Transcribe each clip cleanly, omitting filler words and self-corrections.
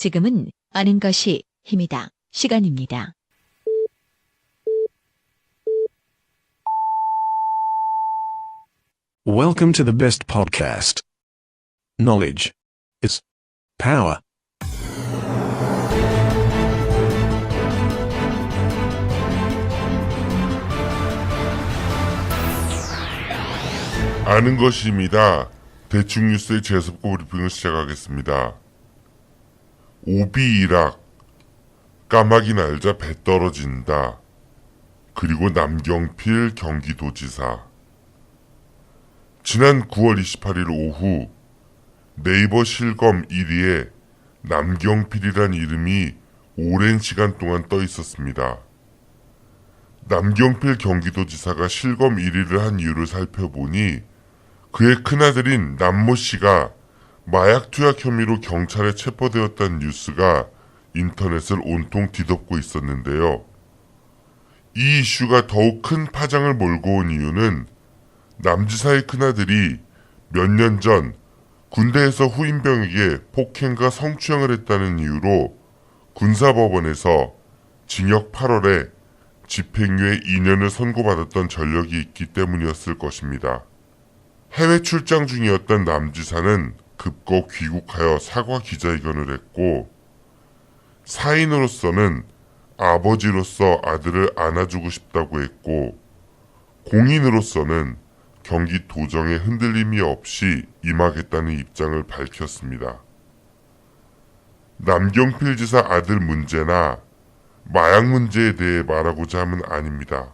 지금은 아는 것이 힘이다. 시간입니다. Welcome to the best podcast. Knowledge is power. 아는 것입니다. 대충 뉴스의 재습고 브리핑을 시작하겠습니다. 오비이락, 까마귀 날자 배 떨어진다. 그리고 남경필 경기도지사. 지난 9월 28일 오후 네이버 실검 1위에 남경필이란 이름이 오랜 시간 동안 떠 있었습니다. 남경필 경기도지사가 실검 1위를 한 이유를 살펴보니 그의 큰아들인 남모 씨가 마약 투약 혐의로 경찰에 체포되었다는 뉴스가 인터넷을 온통 뒤덮고 있었는데요. 이 이슈가 더욱 큰 파장을 몰고 온 이유는 남 지사의 큰아들이 몇 년 전 군대에서 후임병에게 폭행과 성추행을 했다는 이유로 군사법원에서 징역 8월에 집행유예 2년을 선고받았던 전력이 있기 때문이었을 것입니다. 해외 출장 중이었던 남 지사는 급거 귀국하여 사과 기자회견을 했고, 사인으로서는 아버지로서 아들을 안아주고 싶다고 했고, 공인으로서는 경기도정에 흔들림이 없이 임하겠다는 입장을 밝혔습니다. 남경필 지사 아들 문제나 마약 문제에 대해 말하고자 함은 아닙니다.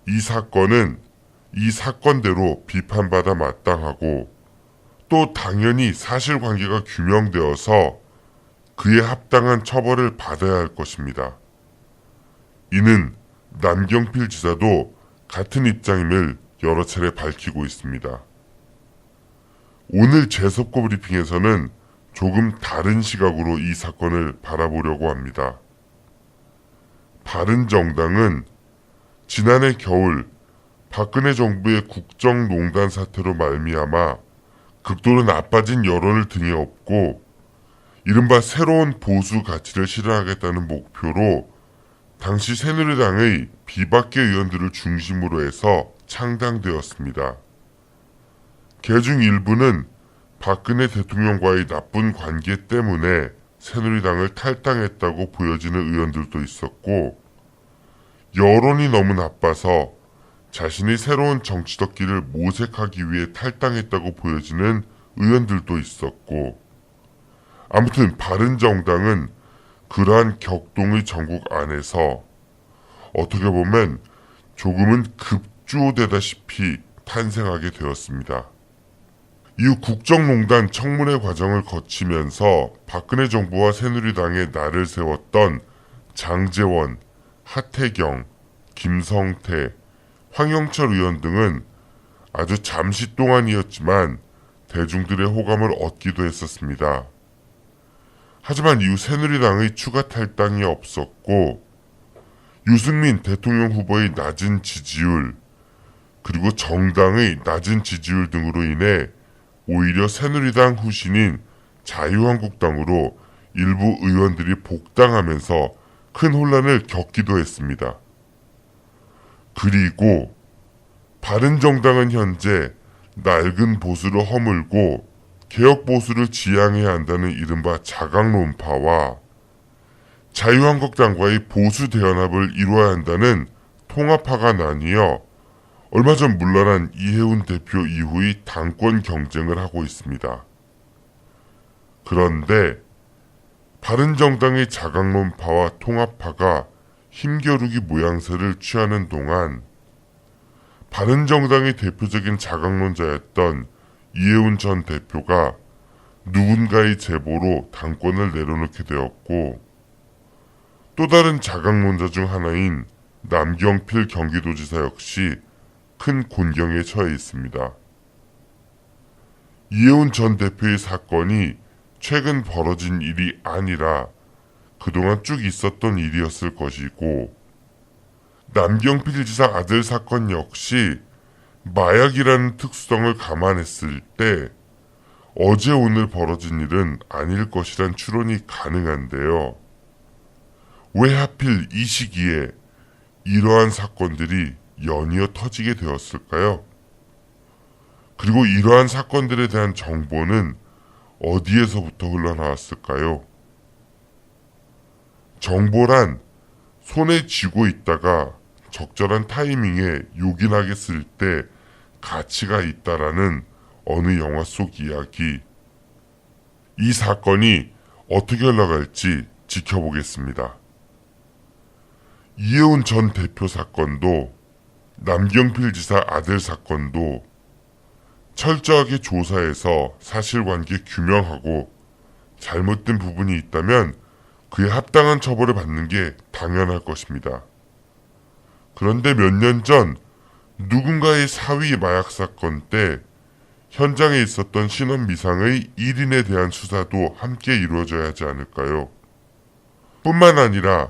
이 사건은 이 사건대로 비판받아 마땅하고 또 당연히 사실관계가 규명되어서 그에 합당한 처벌을 받아야 할 것입니다. 이는 남경필 지사도 같은 입장임을 여러 차례 밝히고 있습니다. 오늘 재석고 브리핑에서는 조금 다른 시각으로 이 사건을 바라보려고 합니다. 바른정당은 지난해 겨울 박근혜 정부의 국정농단 사태로 말미암아 극도로 나빠진 여론을 등에 업고 이른바 새로운 보수 가치를 실현하겠다는 목표로 당시 새누리당의 비박계 의원들을 중심으로 해서 창당되었습니다. 개중 일부는 박근혜 대통령과의 나쁜 관계 때문에 새누리당을 탈당했다고 보여지는 의원들도 있었고, 여론이 너무 나빠서 자신이 새로운 정치적 길을 모색하기 위해 탈당했다고 보여지는 의원들도 있었고, 아무튼 바른정당은 그러한 격동의 전국 안에서 어떻게 보면 조금은 급주되다시피 탄생하게 되었습니다. 이후 국정농단 청문회 과정을 거치면서 박근혜 정부와 새누리당에 날을 세웠던 장제원, 하태경, 김성태, 황영철 의원 등은 아주 잠시 동안이었지만 대중들의 호감을 얻기도 했었습니다. 하지만 이후 새누리당의 추가 탈당이 없었고 유승민 대통령 후보의 낮은 지지율 그리고 정당의 낮은 지지율 등으로 인해 오히려 새누리당 후신인 자유한국당으로 일부 의원들이 복당하면서 큰 혼란을 겪기도 했습니다. 그리고 바른정당은 현재 낡은 보수를 허물고 개혁 보수를 지향해야 한다는 이른바 자강론파와 자유한국당과의 보수 대연합을 이루어야 한다는 통합파가 나뉘어 얼마 전 물러난 이해운 대표 이후의 당권 경쟁을 하고 있습니다. 그런데 바른정당의 자강론파와 통합파가 힘겨루기 모양새를 취하는 동안 바른정당의 대표적인 자강론자였던 이해운 전 대표가 누군가의 제보로 당권을 내려놓게 되었고, 또 다른 자강론자 중 하나인 남경필 경기도지사 역시 큰 곤경에 처해 있습니다. 이해운 전 대표의 사건이 최근 벌어진 일이 아니라 그동안 쭉 있었던 일이었을 것이고, 남경필 지사 아들 사건 역시 마약이라는 특수성을 감안했을 때 어제 오늘 벌어진 일은 아닐 것이란 추론이 가능한데요. 왜 하필 이 시기에 이러한 사건들이 연이어 터지게 되었을까요? 그리고 이러한 사건들에 대한 정보는 어디에서부터 흘러나왔을까요? 정보란 손에 쥐고 있다가 적절한 타이밍에 요긴하게 쓸 때 가치가 있다라는 어느 영화 속 이야기. 이 사건이 어떻게 흘러갈지 지켜보겠습니다. 이혜훈 전 대표 사건도 남경필 지사 아들 사건도 철저하게 조사해서 사실관계 규명하고 잘못된 부분이 있다면 그에 합당한 처벌을 받는 게 당연할 것입니다. 그런데 몇 년 전 누군가의 사위 마약 사건 때 현장에 있었던 신원 미상의 1인에 대한 수사도 함께 이루어져야 하지 않을까요? 뿐만 아니라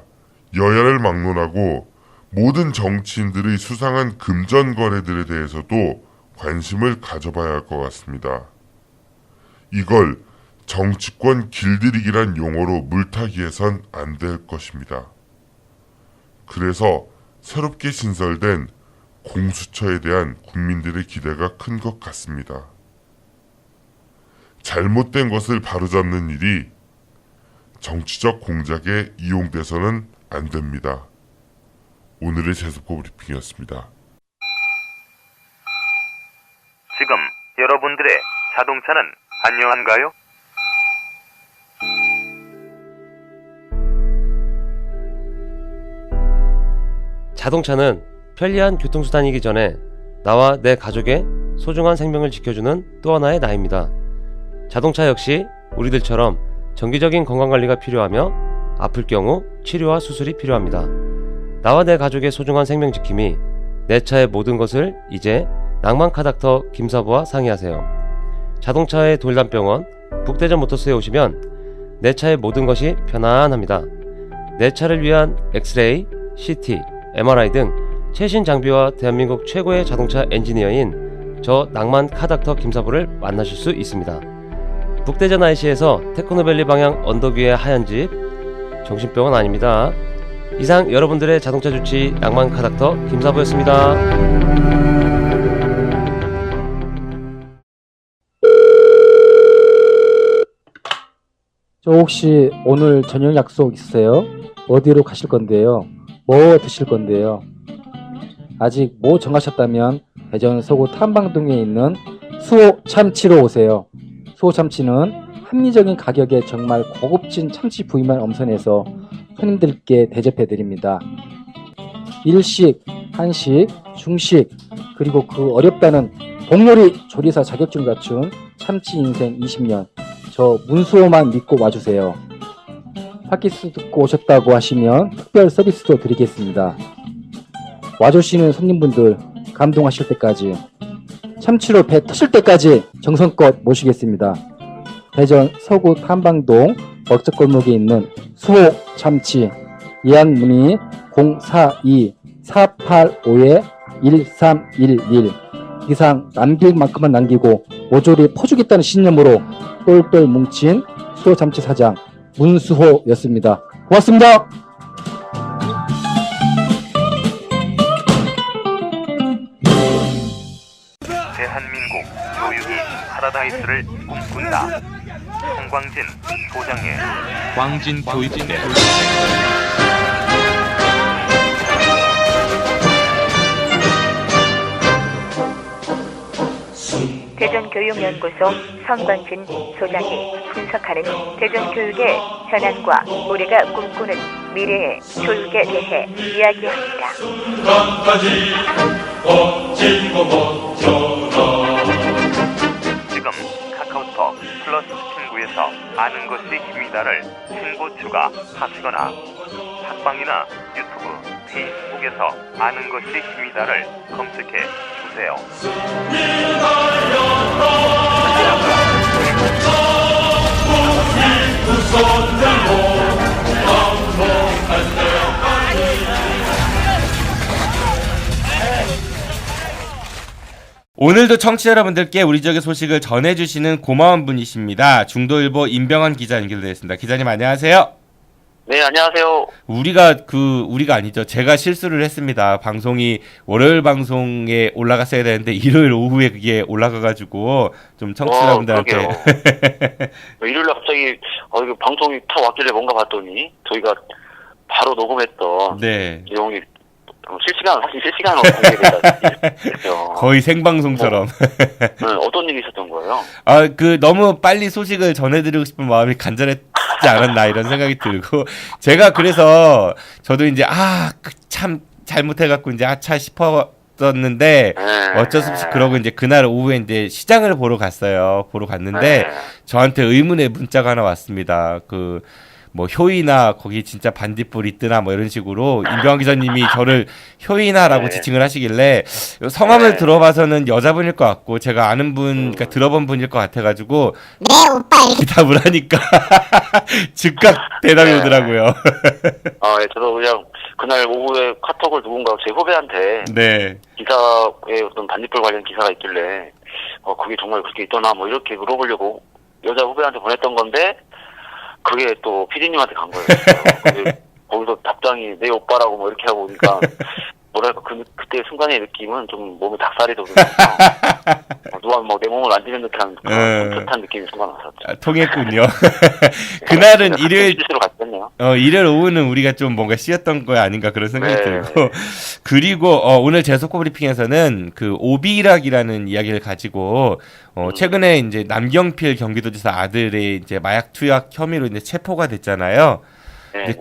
여야를 막론하고 모든 정치인들의 수상한 금전 거래들에 대해서도 관심을 가져봐야 할 것 같습니다. 이걸 정치권 길들이기란 용어로 물타기해선 안 될 것입니다. 그래서 새롭게 신설된 공수처에 대한 국민들의 기대가 큰 것 같습니다. 잘못된 것을 바로잡는 일이 정치적 공작에 이용돼서는 안 됩니다. 오늘의 제수포 브리핑이었습니다. 지금 여러분들의 자동차는 안녕한가요? 자동차는 편리한 교통수단이기 전에 나와 내 가족의 소중한 생명을 지켜주는 또 하나의 나입니다. 자동차 역시 우리들처럼 정기적인 건강관리가 필요하며 아플 경우 치료와 수술이 필요합니다. 나와 내 가족의 소중한 생명 지킴이 내 차의 모든 것을 이제 낭만카닥터 김사부와 상의하세요. 자동차의 돌담병원 북대전 모터스에 오시면 내 차의 모든 것이 편안합니다. 내 차를 위한 엑스레이, CT, MRI 등 최신 장비와 대한민국 최고의 자동차 엔지니어인 저 낭만카닥터 김사부를 만나실 수 있습니다. 북대전 IC에서 테크노밸리 방향 언덕 위의 하얀 집, 정신병원 아닙니다. 이상 여러분들의 자동차 주치 낭만카닥터 김사부였습니다. 저 혹시 오늘 저녁 약속 있으세요? 어디로 가실 건데요? 뭐 드실 건데요? 아직 뭐 정하셨다면 대전 서구 탐방동에 있는 수호 참치로 오세요. 수호 참치는 합리적인 가격에 정말 고급진 참치 부위만 엄선해서 손님들께 대접해드립니다. 일식, 한식, 중식, 그리고 그 어렵다는 복요리 조리사 자격증 갖춘 참치 인생 20년, 저 문수호만 믿고 와주세요. 팟캐스트 듣고 오셨다고 하시면 특별 서비스도 드리겠습니다. 와주시는 손님분들 감동하실 때까지, 참치로 배 터질 때까지 정성껏 모시겠습니다. 대전 서구 탐방동 먹적골목에 있는 수호 참치, 예약 문의 042-485-1311. 이상 남길 만큼만 남기고 모조리 퍼주겠다는 신념으로 똘똘 뭉친 수호 참치 사장 문수호였습니다. 고맙습니다. 대한민국 교육이 파라다이스를 꿈꾼다. 송광진 소장의 광진 교육대 대전교육연구소 성광진 소장이 분석하는 대전교육의 현안과 우리가 꿈꾸는 미래의 교육에 대해 이야기합니다. 지금 카카오톡 플러스 친구에서 아는 것이 힘이다를 친구 추가하시거나 팟빵이나 유튜브, 페이스북에서 아는 것이 힘이다를 검색해 주세요. 오늘도 청취자 여러분들께 우리 지역의 소식을 전해주시는 고마운 분이십니다. 중도일보 임병헌 기자 연결되었습니다. 기자님 안녕하세요. 네, 안녕하세요. 우리가 아니죠. 제가 실수를 했습니다. 방송이 월요일 방송에 올라갔어야 되는데 일요일 오후에 그게 올라가가지고 좀 청취자 여러분들한테. 일요일날 갑자기 이거 방송이 타 왔길래 뭔가 봤더니 저희가 바로 녹음했던 네. 내용이 사실 실시간으로 공개됐다. 거의 생방송처럼. 어떤 일이 있었던 거예요? 너무 빨리 소식을 전해드리고 싶은 마음이 간절했지 않았나 이런 생각이 들고 제가 그래서 저도 이제 참 잘못해갖고 이제 아차 싶었었는데 어쩔 수 없이 그러고 이제 그날 오후에 이제 시장을 보러 갔어요. 보러 갔는데 저한테 의문의 문자가 하나 왔습니다. 뭐 효이나 거기 진짜 반딧불 있드나 뭐 이런 식으로 임병헌 기자님이 저를 효이나라고 지칭을 하시길래 성함을 들어봐서는 여자분일 것 같고 제가 아는 분, 그러니까 들어본 분일 것 같아가지고 네 오빠 이렇게 답을 하니까 즉각 대답이 오더라고요. 예, 저도 그냥 그날 오후에 카톡을 누군가 제 후배한테 네. 기사에 어떤 반딧불 관련 기사가 있길래 그게 정말 그렇게 있더나 뭐 이렇게 물어보려고 여자 후배한테 보냈던 건데 그게 또 PD님한테 간 거예요. 거기서 답장이 내 오빠라고 뭐 이렇게 하고 오니까 뭐랄까 그때 순간의 느낌은 좀 몸에 닭살이 돋으면서 누가 뭐 내 몸을 만지는 듯한 그런 느낌이 순간 왔었죠. 통했군요. 그날은 일요일 갔겠네요. 일요일 오후는 우리가 좀 뭔가 쉬었던 거 아닌가 그런 생각이 들고 그리고 오늘 제 속보 브리핑에서는 그 오비락이라는 이야기를 가지고 최근에 이제 남경필 경기도지사 아들의 이제 마약 투약 혐의로 이제 체포가 됐잖아요. 이제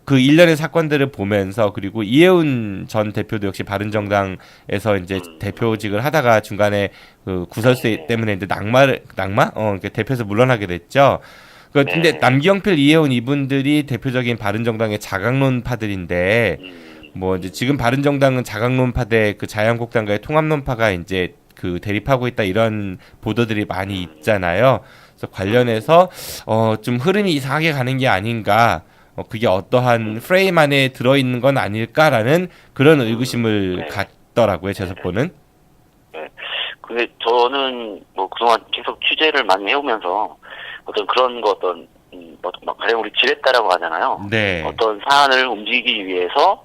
그 일련의 사건들을 보면서 그리고 이해운 전 대표도 역시 바른정당에서 이제 대표직을 하다가 중간에 그 구설수 때문에 이제 그러니까 대표에서 물러나게 됐죠. 근데 남경필, 이해운 이분들이 대표적인 바른정당의 자강론파들인데 뭐 이제 지금 바른정당은 자강론파대 그 자유한국당과의 통합론파가 이제 그 대립하고 있다 이런 보도들이 많이 있잖아요. 그래서 관련해서 좀 흐름이 이상하게 가는 게 아닌가. 그게 어떠한 프레임 안에 들어있는 건 아닐까라는 그런 의구심을 갖더라고요, 제 속보는. 네. 근데 저는 뭐 그동안 계속 취재를 많이 해오면서 어떤 그런 거 가령 우리 지렛대라고 하잖아요. 네. 어떤 사안을 움직이기 위해서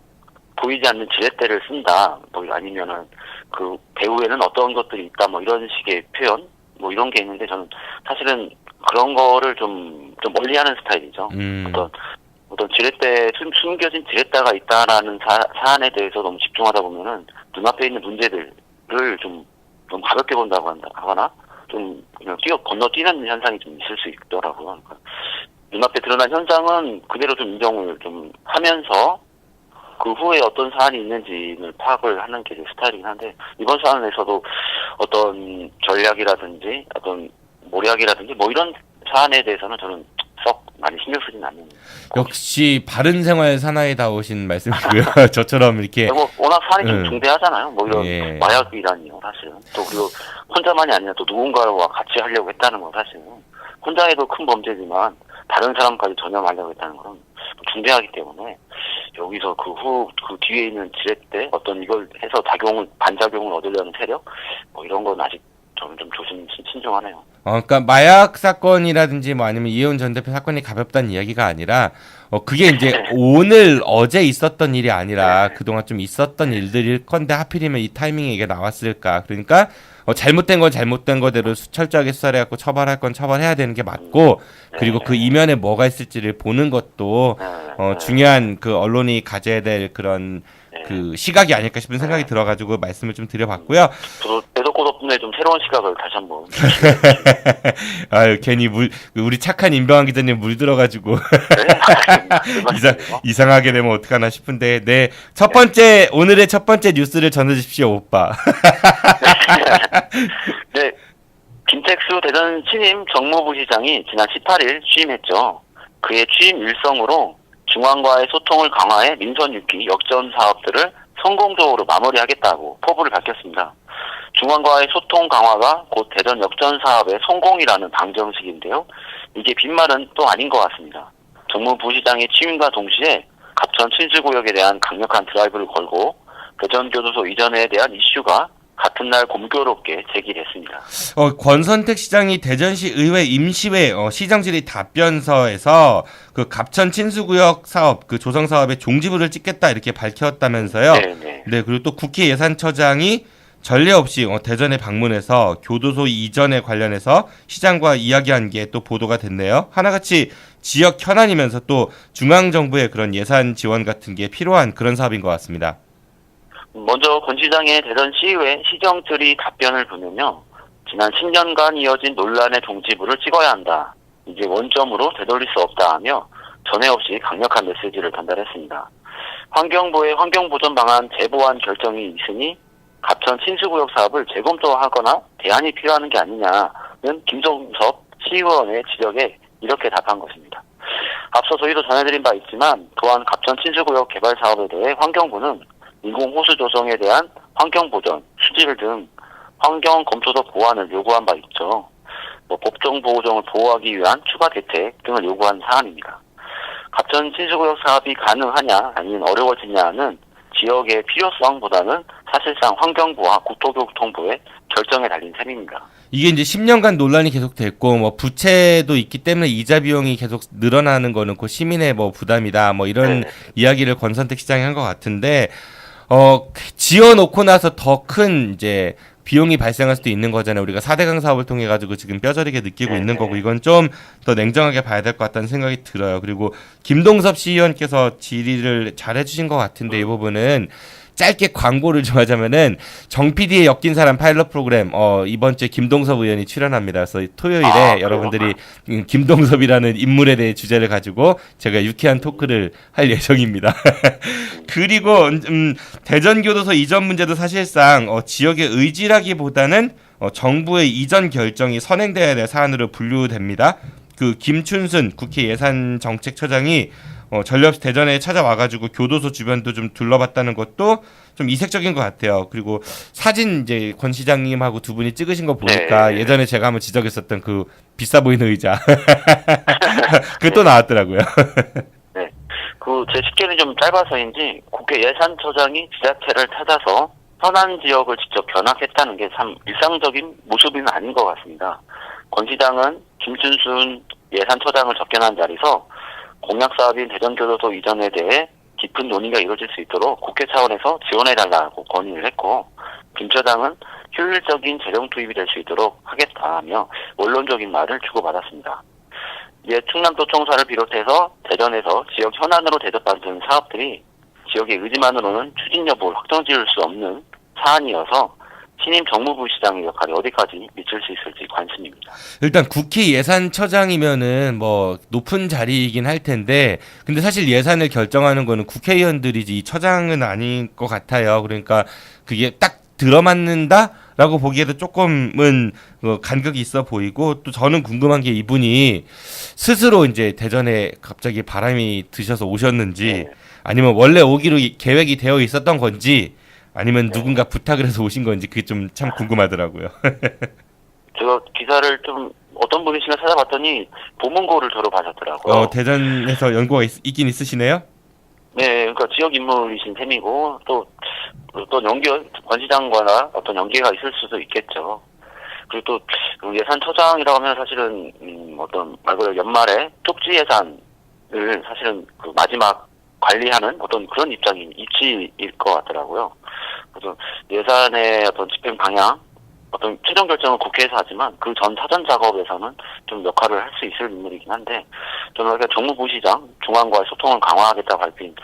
보이지 않는 지렛대를 쓴다. 뭐 아니면은 그 배후에는 어떤 것들이 있다. 뭐 이런 식의 표현. 뭐 이런 게 있는데 저는 사실은 그런 거를 좀 멀리하는 스타일이죠. 어떤 지렛대 숨겨진 지렛대가 있다라는 사안에 대해서 너무 집중하다 보면은 눈앞에 있는 문제들을 좀 가볍게 본다고 하거나 좀 그냥 건너뛰는 현상이 좀 있을 수 있더라고요. 그러니까 눈앞에 드러난 현상은 그대로 좀 인정을 좀 하면서 그 후에 어떤 사안이 있는지를 파악을 하는 게 제 스타일이긴 한데 이번 사안에서도 어떤 전략이라든지 어떤 모략이라든지 뭐 이런 사안에 대해서는 저는 썩 많이 신경 쓰진 않는. 역시 바른생활 사나이다우신 말씀이고요. 저처럼 이렇게. 워낙 사안이 좀 중대하잖아요. 뭐 이런 마약이라니요, 사실은. 또 그리고 혼자만이 아니라 또 누군가와 같이 하려고 했다는 건 사실은 혼자 해도 큰 범죄지만 다른 사람까지 전염하려고 했다는 건 중대하기 때문에 여기서 그 뒤에 있는 지렛대 어떤 이걸 해서 반작용을 얻으려는 세력 뭐 이런 건 아직 저는 좀 신중하네요. 그러니까 마약 사건이라든지 뭐 아니면 이해운 전 대표 사건이 가볍다는 이야기가 아니라 그게 이제 어제 있었던 일이 아니라 그동안 좀 있었던 일들일 건데 하필이면 이 타이밍에 이게 나왔을까. 그러니까 잘못된 건 잘못된 거대로 철저하게 수사를 해갖고 처벌할 건 처벌해야 되는 게 맞고 그리고 그 이면에 뭐가 있을지를 보는 것도 중요한 그 언론이 가져야 될 그런 그 시각이 아닐까 싶은 생각이 들어가지고 말씀을 좀 드려봤고요. 저도 대덕고 덕분에 좀 새로운 시각을 다시 한번. 아유 괜히 우리 착한 임병헌 기자님 물 들어가지고 이상하게 되면 어떡하나 싶은데 오늘의 첫 번째 뉴스를 전해주십시오 오빠. 네, 김택수 대전 신임 정무부시장이 지난 18일 취임했죠. 그의 취임 일성으로 중앙과의 소통을 강화해 민선 6기 역전 사업들을 성공적으로 마무리하겠다고 포부를 밝혔습니다. 중앙과의 소통 강화가 곧 대전 역전 사업의 성공이라는 방정식인데요. 이게 빈말은 또 아닌 것 같습니다. 정무부시장의 취임과 동시에 갑천 친수구역에 대한 강력한 드라이브를 걸고 대전교도소 이전에 대한 이슈가 같은 날 공교롭게 제기됐습니다. 권선택 시장이 대전시 의회 임시회 시정질의 답변서에서 그 갑천 친수구역 사업 그 조성 사업에 종지부를 찍겠다 이렇게 밝혔다면서요. 네네. 네, 그리고 또 국회 예산처장이 전례 없이 대전에 방문해서 교도소 이전에 관련해서 시장과 이야기한 게 또 보도가 됐네요. 하나같이 지역 현안이면서 또 중앙정부의 그런 예산 지원 같은 게 필요한 그런 사업인 것 같습니다. 먼저 권 시장의 대전시의회 시정처리 답변을 보면요. 지난 10년간 이어진 논란의 종지부를 찍어야 한다. 이제 원점으로 되돌릴 수 없다 하며 전에 없이 강력한 메시지를 전달했습니다. 환경부의 환경보전 방안 재보완 결정이 있으니 갑천 친수구역 사업을 재검토하거나 대안이 필요한 게 아니냐는 김종섭 시의원의 지적에 이렇게 답한 것입니다. 앞서 저희도 전해드린 바 있지만 또한 갑천 친수구역 개발 사업에 대해 환경부는 인공호수 조성에 대한 환경보전, 수질 등 환경 검토적 보완을 요구한 바 있죠. 법정 보호종을 보호하기 위한 추가 대책 등을 요구한 사안입니다. 갑천 친수구역 사업이 가능하냐 아니면 어려워지냐는 지역의 필요성보다는 사실상 환경부와 국토교통부의 결정에 달린 셈입니다. 이게 이제 10년간 논란이 계속됐고 부채도 있기 때문에 이자 비용이 계속 늘어나는 거는 그 시민의 부담이다 이런 이야기를 권선택 시장이 한 것 같은데 지어놓고 나서 더 큰 이제 비용이 발생할 수도 있는 거잖아요. 우리가 4대강 사업을 통해 가지고 지금 뼈저리게 느끼고 있는 거고 이건 좀 더 냉정하게 봐야 될 것 같다는 생각이 들어요. 그리고 김동섭 시의원께서 질의를 잘 해주신 것 같은데 이 부분은 짧게 광고를 좀 하자면은 정 PD의 엮인 사람 파일럿 프로그램 이번 주에 김동섭 의원이 출연합니다. 그래서 토요일에 여러분들이 김동섭이라는 인물에 대해 주제를 가지고 제가 유쾌한 토크를 할 예정입니다. 그리고 대전교도소 이전 문제도 사실상 지역의 의지라기보다는 정부의 이전 결정이 선행돼야 될 사안으로 분류됩니다. 그 김춘순 국회 예산정책처장이 전례 없이 대전에 찾아와가지고 교도소 주변도 좀 둘러봤다는 것도 좀 이색적인 것 같아요. 그리고 사진 이제 권 시장님하고 두 분이 찍으신 거 보니까 예전에 제가 한번 지적했었던 그 비싸 보이는 의자 그것도 나왔더라고요. 네, 그 제 식견이 좀 짧아서인지 국회 예산처장이 지자체를 찾아서 현안 지역을 직접 견학했다는 게 참 일상적인 모습은 아닌 것 같습니다. 권 시장은 김춘순 예산처장을 접견한 자리에서 공약사업인 대전교도소 이전에 대해 깊은 논의가 이루어질 수 있도록 국회 차원에서 지원해달라고 건의를 했고 김 처장은 효율적인 재정 투입이 될 수 있도록 하겠다며 원론적인 말을 주고받았습니다. 이에 충남도청사를 비롯해서 대전에서 지역 현안으로 대접받은 사업들이 지역의 의지만으로는 추진 여부를 확정지을 수 없는 사안이어서 신임 정무부 시장의 역할이 어디까지 미칠 수 있을지 관심입니다. 일단 국회 예산처장이면은 높은 자리이긴 할 텐데, 근데 사실 예산을 결정하는 거는 국회의원들이지 이 처장은 아닌 것 같아요. 그러니까 그게 딱 들어맞는다라고 보기에도 조금은 간격이 있어 보이고, 또 저는 궁금한 게 이분이 스스로 이제 대전에 갑자기 바람이 드셔서 오셨는지, 아니면 원래 오기로 계획이 되어 있었던 건지. 아니면 누군가 부탁을 해서 오신 건지 그게 좀 참 궁금하더라고요. 제가 기사를 좀 어떤 분이신가 찾아봤더니 보문고를 저로 받았더라고요. 대전에서 연고가 있긴 있으시네요? 네, 그러니까 지역 인물이신 셈이고 또 권 시장과나 어떤 연계가 있을 수도 있겠죠. 그리고 또 예산처장이라고 하면 사실은 어떤 말 그대로 연말에 쪽지 예산을 사실은 그 마지막 관리하는 어떤 그런 입지일 것 같더라고요. 그래서 예산의 어떤 집행 방향, 어떤 최종 결정은 국회에서 하지만 그 전 사전 작업에서는 좀 역할을 할 수 있을 인물이긴 한데, 저는 정무부시장, 중앙과의 소통을 강화하겠다고 밝힌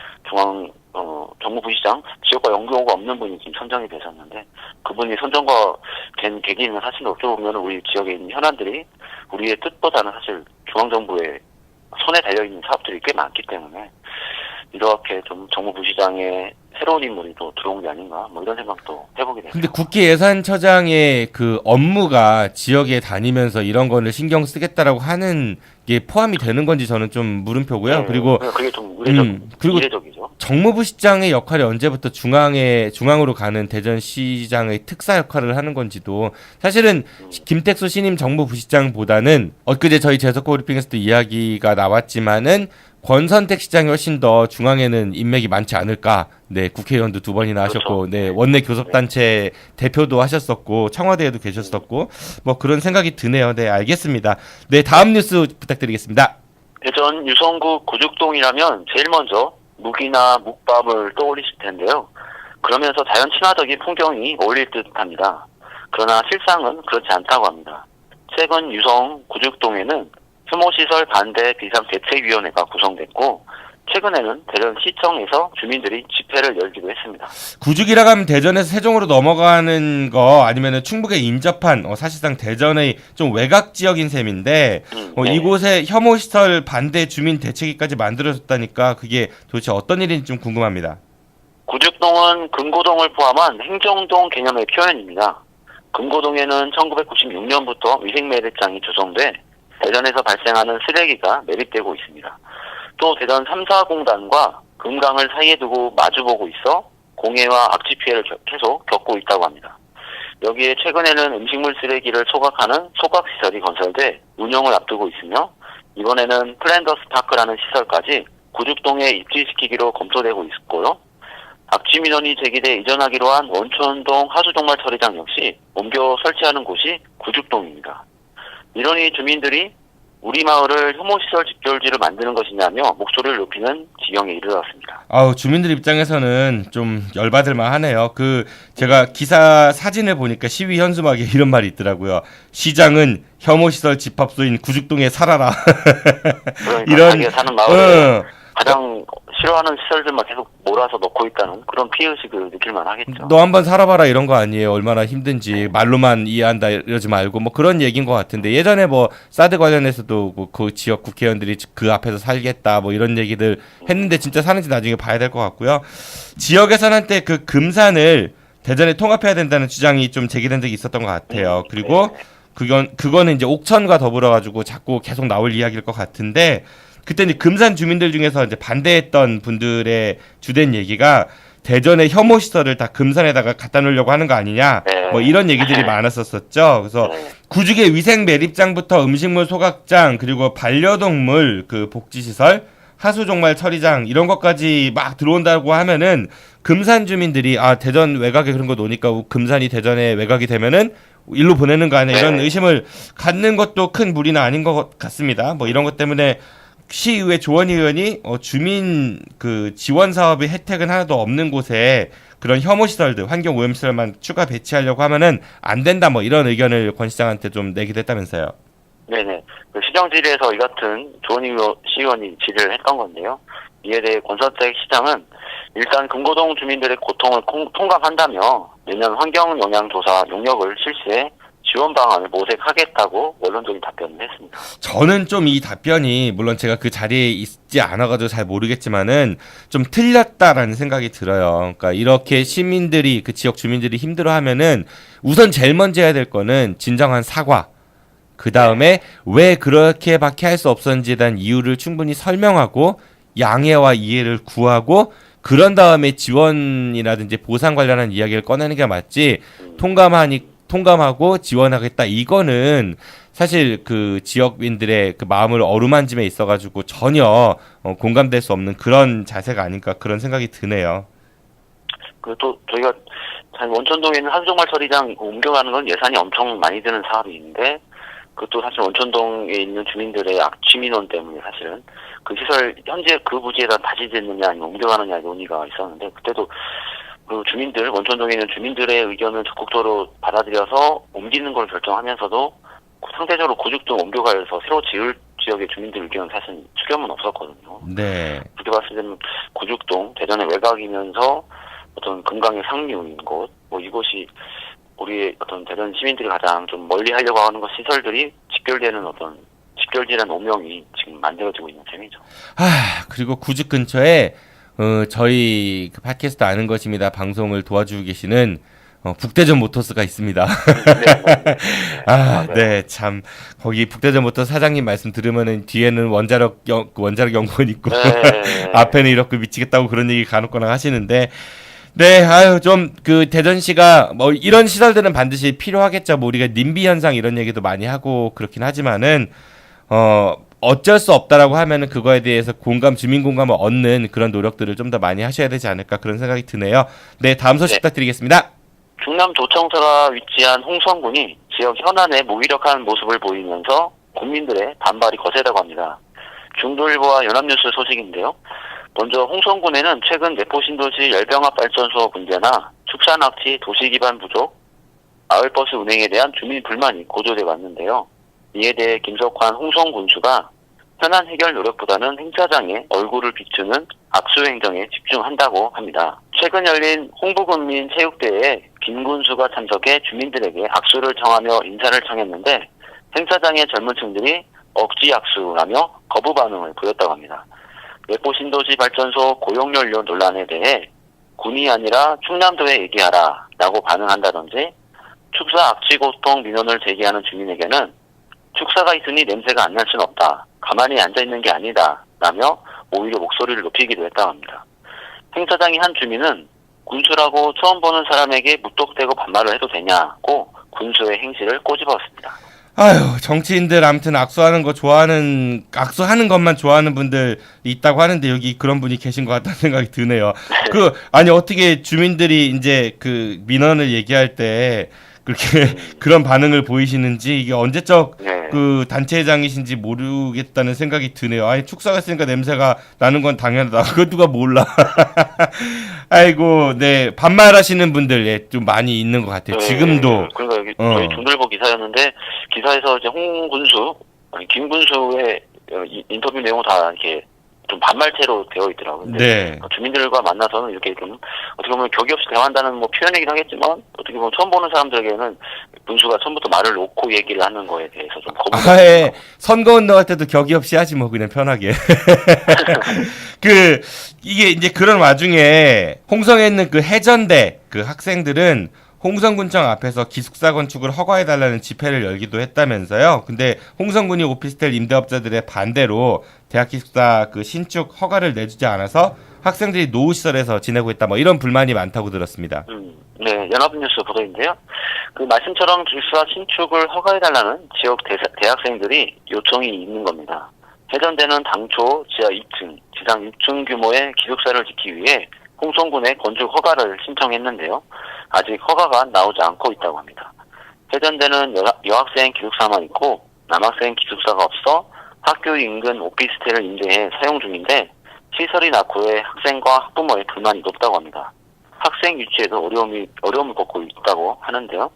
정무부시장, 지역과 연고가 없는 분이 지금 선정이 되셨는데, 그분이 선정과 된 계기는 사실 어떻게 보면 우리 지역에 있는 현안들이 우리의 뜻보다는 사실 중앙정부의 손에 달려있는 사업들이 꽤 많기 때문에, 이렇게 좀 정무부시장의 새로운 인물이 또 들어온 게 아닌가 이런 생각도 해보게 됩니다. 근데 국회 예산처장의 그 업무가 지역에 다니면서 이런 거를 신경 쓰겠다라고 하는 게 포함이 되는 건지 저는 좀 물음표고요. 그리고 그게 좀 이례적이죠. 정무부시장의 역할이 언제부터 중앙으로 가는 대전시장의 특사 역할을 하는 건지도 사실은 김택수 신임 정무부시장보다는 엊그제 저희 재석고 브리핑에서도 이야기가 나왔지만은 권선택 시장이 훨씬 더 중앙에는 인맥이 많지 않을까. 네, 국회의원도 2번이나 하셨고, 그렇죠. 네, 원내 교섭단체 대표도 하셨었고, 청와대에도 계셨었고, 뭐 그런 생각이 드네요. 네, 알겠습니다. 네, 다음 뉴스 부탁드리겠습니다. 대전 유성구 구죽동이라면 제일 먼저 묵이나 묵밥을 떠올리실 텐데요. 그러면서 자연 친화적인 풍경이 어울릴 듯합니다. 그러나 실상은 그렇지 않다고 합니다. 최근 유성 구죽동에는 혐오시설 반대 비상대책위원회가 구성됐고 최근에는 대전시청에서 주민들이 집회를 열기도 했습니다. 구죽이라고 하면 대전에서 세종으로 넘어가는 거 아니면은 충북에 인접한 사실상 대전의 좀 외곽 지역인 셈인데 네. 이곳에 혐오시설 반대 주민 대책위까지 만들어졌다니까 그게 도대체 어떤 일인지 좀 궁금합니다. 구죽동은 금고동을 포함한 행정동 개념의 표현입니다. 금고동에는 1996년부터 위생매립장이 조성돼 대전에서 발생하는 쓰레기가 매립되고 있습니다. 또 대전 3사공단과 금강을 사이에 두고 마주보고 있어 공해와 악취 피해를 계속 겪고 있다고 합니다. 여기에 최근에는 음식물 쓰레기를 소각하는 소각시설이 건설돼 운영을 앞두고 있으며 이번에는 플랜더스 파크라는 시설까지 구죽동에 입지시키기로 검토되고 있고요. 악취 민원이 제기돼 이전하기로 한 원촌동 하수종말 처리장 역시 옮겨 설치하는 곳이 구죽동입니다. 이러니 주민들이 우리 마을을 혐오시설 집결지를 만드는 것이냐며 목소리를 높이는 지경에 이르렀습니다. 주민들 입장에서는 좀 열받을만 하네요. 제가 기사 사진을 보니까 시위 현수막에 이런 말이 있더라고요. 시장은 혐오시설 집합소인 구죽동에 살아라. 그러니까 이런 자기가 사는 마을에 가장 싫어하는 시설들만 계속 몰아서 넣고 있다는 그런 피해의식을 느낄만 하겠죠. 너 한번 살아봐라 이런 거 아니에요. 얼마나 힘든지 말로만 이해한다 이러지 말고 뭐 그런 얘기인 것 같은데 예전에 뭐 사드 관련해서도 그 지역 국회의원들이 그 앞에서 살겠다 뭐 이런 얘기들 했는데 진짜 사는지 나중에 봐야 될 것 같고요. 지역에서는 한때 그 금산을 대전에 통합해야 된다는 주장이 좀 제기된 적이 있었던 것 같아요. 그리고 그거는 이제 옥천과 더불어 가지고 자꾸 계속 나올 이야기일 것 같은데 그때 이제 금산 주민들 중에서 이제 반대했던 분들의 주된 얘기가 대전의 혐오 시설을 다 금산에다가 갖다 놓으려고 하는 거 아니냐, 뭐 이런 얘기들이 많았었죠. 그래서 구죽의 위생 매립장부터 음식물 소각장 그리고 반려동물 그 복지 시설, 하수종말 처리장 이런 것까지 막 들어온다고 하면은 금산 주민들이 대전 외곽에 그런 거 놓으니까 금산이 대전에 외곽이 되면은 일로 보내는 거 아니야 이런 의심을 갖는 것도 큰 무리는 아닌 것 같습니다. 뭐 이런 것 때문에. 시의회 조원희 의원이 주민 그 지원 사업의 혜택은 하나도 없는 곳에 그런 혐오 시설들, 환경 오염 시설만 추가 배치하려고 하면은 안 된다 뭐 이런 의견을 권 시장한테 좀 내기도 했다면서요. 네네. 그 시정 질의에서 이 같은 조원희 시의원이 질의를 했던 건데요. 이에 대해 권선택 시장은 일단 금고동 주민들의 고통을 통감한다며 내년 환경 영향 조사 용역을 실시해 지원 방안을 모색하겠다고 원론적인 답변을 했습니다. 저는 좀 이 답변이 물론 제가 그 자리에 있지 않아가지고 잘 모르겠지만은 좀 틀렸다라는 생각이 들어요. 그러니까 이렇게 시민들이 그 지역 주민들이 힘들어하면은 우선 제일 먼저 해야 될 거는 진정한 사과. 그 다음에 왜 그렇게밖에 할 수 없었는지에 대한 이유를 충분히 설명하고 양해와 이해를 구하고 그런 다음에 지원이라든지 보상 관련한 이야기를 꺼내는 게 맞지. 통감하고 지원하겠다. 이거는 사실 그 지역민들의 그 마음을 어루만짐에 있어가지고 전혀 공감될 수 없는 그런 자세가 아닌가 그런 생각이 드네요. 또 저희가 원천동에 있는 하수종말 처리장 옮겨가는 건 예산이 엄청 많이 드는 사업이 있는데 그것도 사실 원천동에 있는 주민들의 악취 민원 때문에 사실은 그 시설 현재 그 부지에다 다시 짓느냐 아니면 옮겨가느냐 논의가 있었는데 그때도 그 주민들, 원천동에 있는 주민들의 의견을 적극적으로 받아들여서 옮기는 걸 결정하면서도 상대적으로 구죽동 옮겨가서 새로 지을 지역의 주민들 의견은 사실 추경은 없었거든요. 네. 그렇게 봤을 때는 구죽동, 대전의 외곽이면서 어떤 금강의 상류인 곳, 뭐 이곳이 우리의 어떤 대전 시민들이 가장 좀 멀리 하려고 하는 것 시설들이 직결지라는 오명이 지금 만들어지고 있는 셈이죠. 그리고 구죽 근처에 저희 그 팟캐스트 아는 것입니다 방송을 도와주고 계시는 북대전 모터스가 있습니다. 네, 참 거기 북대전 모터스 사장님 말씀 들으면은 뒤에는 원자력 연구원 있고 앞에는 이렇게 미치겠다고 그런 얘기 간혹거나 하시는데. 네, 아유, 좀, 대전시가, 뭐, 이런 시설들은 반드시 필요하겠죠. 뭐, 우리가 님비 현상 이런 얘기도 많이 하고 그렇긴 하지만은, 어쩔 수 없다라고 하면은 그거에 대해서 주민 공감을 얻는 그런 노력들을 좀 더 많이 하셔야 되지 않을까 그런 생각이 드네요. 네, 다음 소식 부탁드리겠습니다. 충남 도청사가 위치한 홍성군이 지역 현안에 무기력한 모습을 보이면서 국민들의 반발이 거세다고 합니다. 중도일보와 연합뉴스 소식인데요. 먼저 홍성군에는 최근 내포신도시 열병합 발전소 붕괴나 축산학지 도시기반 부족, 마을버스 운행에 대한 주민 불만이 고조돼 왔는데요. 이에 대해 김석환 홍성군수가 현안 해결 노력보다는 행사장에 얼굴을 비추는 악수 행정에 집중한다고 합니다. 최근 열린 홍부군민 체육대회에 김 군수가 참석해 주민들에게 악수를 청하며 인사를 청했는데 행사장의 젊은 층들이 억지 악수라며 거부 반응을 보였다고 합니다. 내포신도시 발전소 고용연료 논란에 대해 군이 아니라 충남도에 얘기하라 라고 반응한다든지 축사 악취 고통 민원을 제기하는 주민에게는 축사가 있으니 냄새가 안 날 순 없다. 가만히 앉아있는 게 아니다. 라며 오히려 목소리를 높이기도 했다고 합니다. 행사장의 한 주민은 군수라고 처음 보는 사람에게 무턱대고 반말을 해도 되냐고 군수의 행실을 꼬집었습니다. 아유, 정치인들 아무튼 악수하는 것만 좋아하는 분들 있다고 하는데 여기 그런 분이 계신 것 같다는 생각이 드네요. 아니, 어떻게 주민들이 이제 민원을 얘기할 때 그렇게 그런 반응을 보이시는지 이게 언제적 단체장이신지 모르겠다는 생각이 드네요. 아니, 축사가 있으니까 냄새가 나는 건 당연하다. 그거 누가 몰라. 아이고, 네. 반말하시는 분들 좀 많이 있는 것 같아요. 지금도. 그러니까 여기 저희 중들보 기사였는데 기사에서 이제 김 군수의 인터뷰 내용 다 이렇게 좀 반말체로 되어 있더라고요. 네. 주민들과 만나서는 이렇게 좀 어떻게 보면 격이 없이 대화한다는 뭐 표현이긴 하겠지만 어떻게 보면 처음 보는 사람들에게는 군수가 처음부터 말을 놓고 얘기를 하는 거에 대해서 좀 거부감. 선거운동할 때도 격이 없이 하지 뭐 그냥 편하게. 이게 이제 그런 와중에 홍성에 있는 해전대 학생들은 홍성군청 앞에서 기숙사 건축을 허가해달라는 집회를 열기도 했다면서요. 근데 홍성군이 오피스텔 임대업자들의 반대로 대학 기숙사 신축 허가를 내주지 않아서 학생들이 노후시설에서 지내고 있다. 뭐 이런 불만이 많다고 들었습니다. 네, 연합뉴스 보도인데요. 말씀처럼 기숙사 신축을 허가해달라는 지역 대학생들이 요청이 있는 겁니다. 해전대는 당초 지하 2층, 지상 6층 규모의 기숙사를 짓기 위해 홍성군에 건축 허가를 신청했는데요. 아직 허가가 나오지 않고 있다고 합니다. 해전대는 여학생 기숙사만 있고 남학생 기숙사가 없어 학교 인근 오피스텔을 임대해 사용 중인데 시설이 낙후해 학생과 학부모의 불만이 높다고 합니다. 학생 유치에도 어려움을 겪고 있다고 하는데요.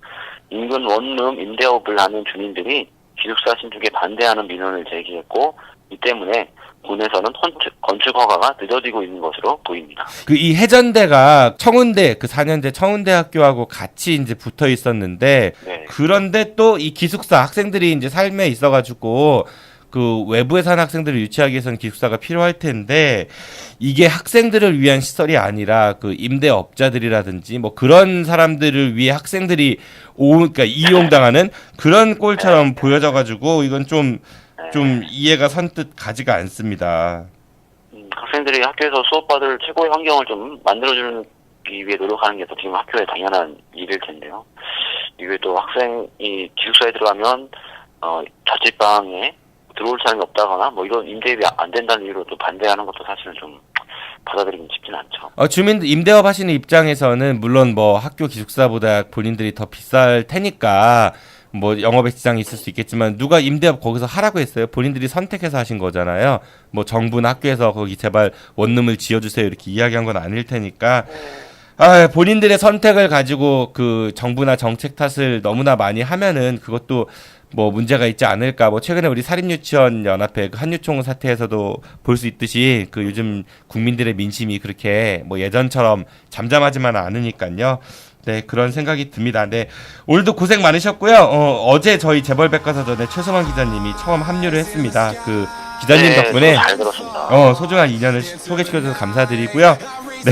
인근 원룸 임대업을 하는 주민들이 기숙사 신축에 반대하는 민원을 제기했고 이 때문에 군에서는 건축 허가가 늦어지고 있는 것으로 보입니다. 이 해전대가 청운대 4년제 청운대학교하고 같이 이제 붙어 있었는데 네. 그런데 또 이 기숙사 학생들이 이제 삶에 있어가지고 외부에 사는 학생들을 유치하기 위해서는 기숙사가 필요할 텐데 이게 학생들을 위한 시설이 아니라 임대업자들이라든지 뭐 그런 사람들을 위해 학생들이 그러니까 이용당하는 그런 꼴처럼 보여져가지고 이건 좀 이해가 선뜻 가지가 않습니다. 학생들이 학교에서 수업받을 최고의 환경을 좀 만들어주기 위해 노력하는 게 어떻게 보면 학교의 당연한 일일 텐데요. 이게 또 학생이 기숙사에 들어가면 자취방에 들어올 사람이 없다거나 뭐 이런 임대업이 안 된다는 이유로 또 반대하는 것도 사실은 좀 받아들이긴 쉽진 않죠. 주민들 임대업 하시는 입장에서는 물론 뭐 학교 기숙사보다 본인들이 더 비쌀 테니까 뭐 영업에 지장이 있을 수 있겠지만 누가 임대업 거기서 하라고 했어요? 본인들이 선택해서 하신 거잖아요. 뭐 정부나 학교에서 거기 제발 원룸을 지어주세요 이렇게 이야기한 건 아닐 테니까 본인들의 선택을 가지고 정부나 정책 탓을 너무나 많이 하면은 그것도 뭐 문제가 있지 않을까. 뭐 최근에 우리 사립유치원 연합회 한유총 사태에서도 볼 수 있듯이 요즘 국민들의 민심이 그렇게 뭐 예전처럼 잠잠하지만 않으니까요. 네, 그런 생각이 듭니다. 네, 오늘도 고생 많으셨고요. 어제 저희 재벌백과사전에 최소만 기자님이 처음 합류를 했습니다. 기자님 덕분에 잘 들었습니다. 소중한 인연을 소개시켜주셔서 감사드리고요. 네,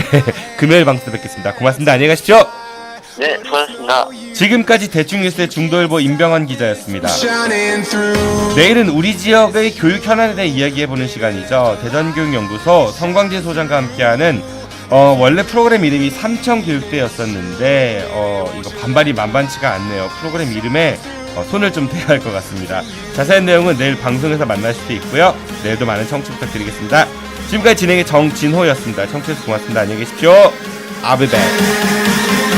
금요일 방송 뵙겠습니다. 고맙습니다. 안녕히 가십시오. 네, 수고하셨습니다. 지금까지 대충뉴스의 중도일보 임병헌 기자였습니다. 내일은 우리 지역의 교육 현안에 대해 이야기해보는 시간이죠. 대전교육연구소 성광재 소장과 함께하는 원래 프로그램 이름이 삼청교육대였었는데 이거 반발이 만만치가 않네요. 프로그램 이름에 손을 좀 대야 할 것 같습니다. 자세한 내용은 내일 방송에서 만나실 수 있고요. 내일도 많은 청취 부탁드리겠습니다. 지금까지 진행의 정진호였습니다. 청취해주셔서 고맙습니다. 안녕히 계십시오. I'll be back.